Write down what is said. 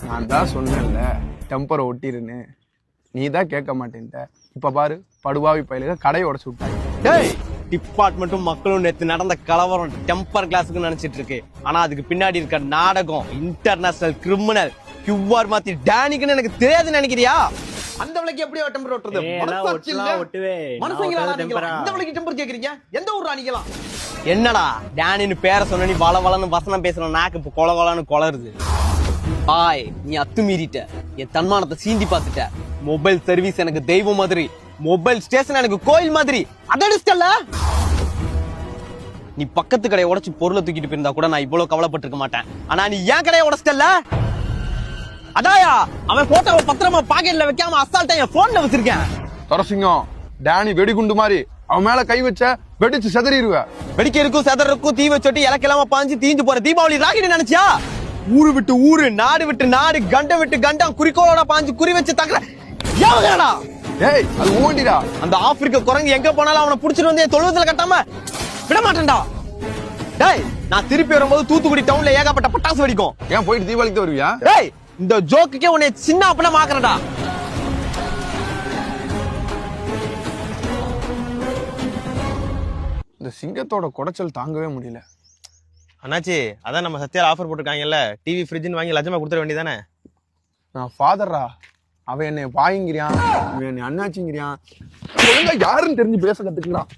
நான் தான் சொன்னேன்ல டெம்பரை ஒட்டிருன்னு, நீ தான் கேட்க மாட்டேன்ட்ட. இப்ப பாரு, படுபாவி பயிலுக கடையை உடச்சு விட்டாங்க. டேய், டிபார்ட்மெண்ட்டும் மக்களும் நேத்து நடந்த கலவரம் டெம்பர் கிளாஸுக்கு நினைச்சிட்டு இருக்கு. ஆனா அதுக்கு பின்னாடி இருக்க நாடகம் இன்டர்நேஷனல் கிரிமினல் கியூஆர் மாத்தி டேனிக்குன்னு எனக்கு தெரியாதுன்னு நினைக்கிறியா? அந்த விலைக்கு எப்படி டெம்பர் ஓட்டுறது? இந்த விலைக்கு டெம்பர் கேக்குறீங்க? எந்த ஊர் அணிக்கலாம்? என்னடா டேனின்னு பேரை சொன்ன நீ வள வளன்னு வசனம் பேசுற நாக்கு இப்ப கொல கொலன்னு கொளருது. பாய், நீ அத்துமீறிட்ட, என் தன்மானத்தை சீண்டி பார்த்துட்ட. மொபைல் சர்வீஸ் எனக்கு தெய்வம் மாதிரி, மொபைல் ஸ்டேஷன் எனக்கு கோயில் மாதிரி. அதடிச்சல நீ பக்கத்து கடையை உடைச்சு பொருளை தூக்கிட்டு போயிருந்தா கூட நான் இவ்வளவு கவலைப்பட்டிருக்க மாட்டேன். ஆனா நீ ஏன் கடையை உடைச்சிட்டல? அதாயா அவன் போட்டோவை பத்திரமா பாக்கெட்ல வைக்காம அசால்ட்டா என் போன்ல வச்சிருக்கேன். தொரசிங்கம், டேனி வெடிகுண்டு மாதிரி அவன் மேல கை வச்ச வெடிச்சு செதறிடுவ. வெடிக்க இருக்கும், செதறக்கும், தீ வச்சொட்டி இலக்கெல்லாம பாஞ்சு தீஞ்சு போற தீபாவளி ராக்கெட் நினைச்சியா? ஊரு விட்டு ஊரு, நாடு விட்டு நாடு, கண்டம் விட்டு கண்டம், குறிக்கோளோட பாஞ்சு குறி வச்சு தக்கற யாவடா? ஏய், அது ஓண்டிடா. அந்த ஆப்பிரிக்க குரங்கு எங்க போனாலும் அவனை புடிச்சிட்டு வந்து தொழுவத்துல கட்டாம விட மாட்டேன்டா. டேய், நான் திருப்பி வரும்போது தூத்துக்குடி டவுன்ல ஏகப்பட்ட பட்டாசு வெடிக்கும். ஏன் போயிட்டு தீபாவளிக்கு வருவியா? டேய், இந்த ஜோக்குக்கே உன்னை சின்ன அப்பனா மாக்குறடா. இந்த சிங்கத்தோட குடைச்சல் தாங்கவே முடியல. அண்ணாச்சி, அதான் நம்ம சத்யால ஆஃபர் போட்டிருக்காங்கல்ல, டிவி ஃப்ரிட்ஜ்னு வாங்கி லட்சமா கொடுத்துட வேண்டியதானே? நான் ஃபாதர்ரா, அவன் என்னை பாயிங்கிறியான், இவன் என்னை அண்ணாச்சிங்கிறியான். யாருன்னு தெரிஞ்சு பேச கத்துக்கலாம்.